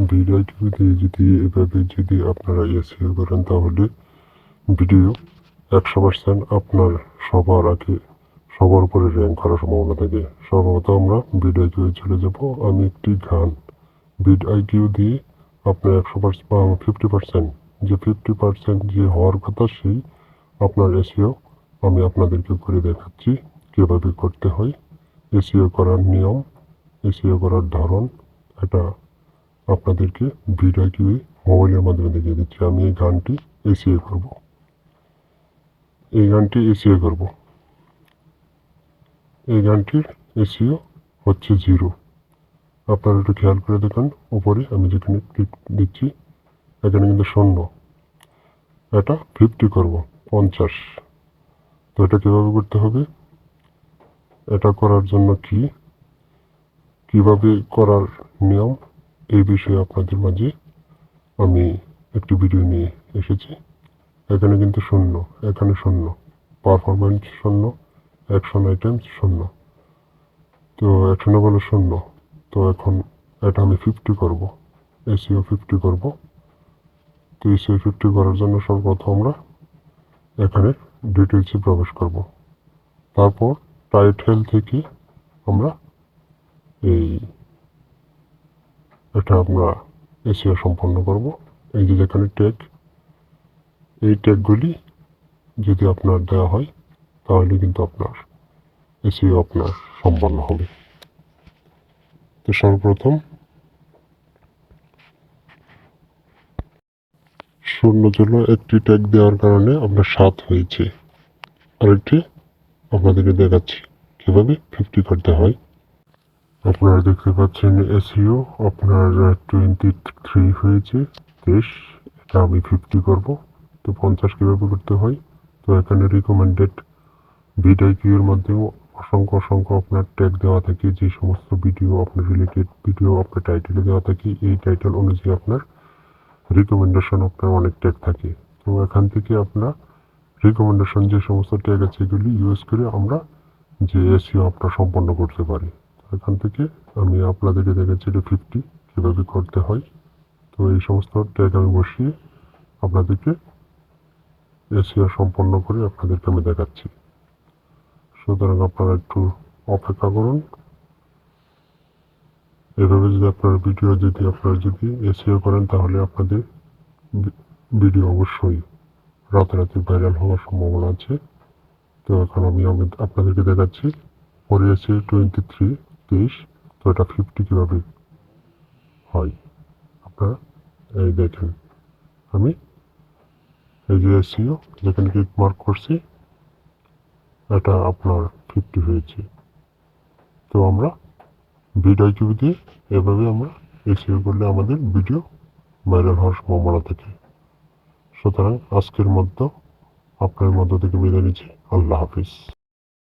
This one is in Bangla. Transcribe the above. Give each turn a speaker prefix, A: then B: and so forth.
A: ভিডিও দিয়ে যদি এভাবে যদি আপনারা এসইও করেন তাহলে ভিডিও 100% আপনার সবার আগে সবার উপরে র্যাঙ্ক করার সম্ভাবনা থাকে। সর্বপ্রথম আমরা বিড আইকিউ চলে যাব। আমি একটি গান বিড আইকিউ দিয়ে আপনার 100% বা 50% যে 50% যে হওয়ার কথা সেই আপনার এসইও আমি আপনাদেরকে করে দেখাচ্ছি কীভাবে করতে হয়। এসইও করার নিয়ম, এসইও করার ধরন এটা আপনাদেরকে বিড আইকিউ মোবাইলের মাধ্যমে দেখিয়ে দিচ্ছি। আমি এই গানটি এসইও করব, এই গানটির এসইও হচ্ছে 0। আপনারা একটু খেয়াল করে দেখুন, উপরে আমি যেখানে ক্লিক দিচ্ছি এখানে কিন্তু 0, এটা 50 করব, 50। তো এটা কীভাবে করতে হবে, এটা করার জন্য কিভাবে করার নিয়ম এই বিষয়ে আপনাদের মাঝে আমি একটি ভিডিও নিয়ে এসেছি। এখানে কিন্তু 0, এখানে 0, পারফরমেন্স 0, অ্যাকশন আইটেমস 0, তো অ্যাকশনে বলে 0। তো এখন এটা আমি 50 করব, এসইও 50 করব। তো এসইও 50 করার জন্য সর্বপ্রথম আমরা এখানে ডিটেলসে প্রবেশ করব। তারপর টাইটেল থেকে আমরা এটা আমরা এসইও সম্পন্ন করব। এই যে যেখানে ট্যাগ, এই ট্যাগগুলি যদি আপনার দেওয়া হয় তাহলে কিন্তু আপনার এসইও আপনার সম্পন্ন হবে। তো সর্বপ্রথম 0 ছিল, একটি ট্যাগ দেওয়ার কারণে আপনার 7 হয়েছে। আরেকটি আপনাদেরকে দেখাচ্ছি কীভাবে 50 করতে হয়। আপনারা দেখতে পাচ্ছেন এসইও আপনার 23 হয়েছে, 23। এটা আমি 50 করব। তো 50 কীভাবে করতে হয়, তো এখানে রিকমেন্ডেড বিড আইকিউ এর মাধ্যমেও অসংখ্য আপনার ট্যাগ দেওয়া থাকে। যে সমস্ত ভিডিও আপনার রিলেটেড ভিডিও আপনার টাইটেলে দেওয়া থাকে, এই টাইটেল অনুযায়ী আপনার রিকমেন্ডেশন আপনার অনেক ট্যাগ থাকে। তো এখান থেকে আপনার রিকমেন্ডেশন যে সমস্ত ট্যাগ আছে এগুলি ইউজ করে আমরা যে এসইও আপনার সম্পন্ন করতে পারি। এখান থেকে আমি আপনাদেরকে দেখাচ্ছি এটা 50 কীভাবে করতে হয়। তো এই সমস্ত ট্যাগ আমি বসিয়ে আপনাদেরকে এসইও সম্পন্ন করে আপনাদেরকে আমি দেখাচ্ছি। সুতরাং আপনারা একটু অপেক্ষা করুন। এভাবে যদি আপনার ভিডিও যদি এসইও করেন তাহলে আপনাদের ভিডিও অবশ্যই রাতারাতি ভাইরাল হওয়ার সম্ভাবনা আছে। তো এখন আমি আপনাদেরকে দেখাচ্ছি পরে এসে 23, তো এটা 50 কীভাবে হয়। আপনারা এই দেখেন, আমি এই যে এসইও যেখানে ক্লিক মার্ক করছি এটা আপনার 50 হয়েছে। তো আমরা ভিডিও আইকিউ দিয়ে এভাবে আমরা এসইও করলে আমাদের ভিডিও ভাইরাল হওয়ার সম্ভাবনা থাকে। সুতরাং আজকের মধ্য আপনার মধ্য থেকে বিদায় নিচ্ছি। আল্লাহ হাফিজ।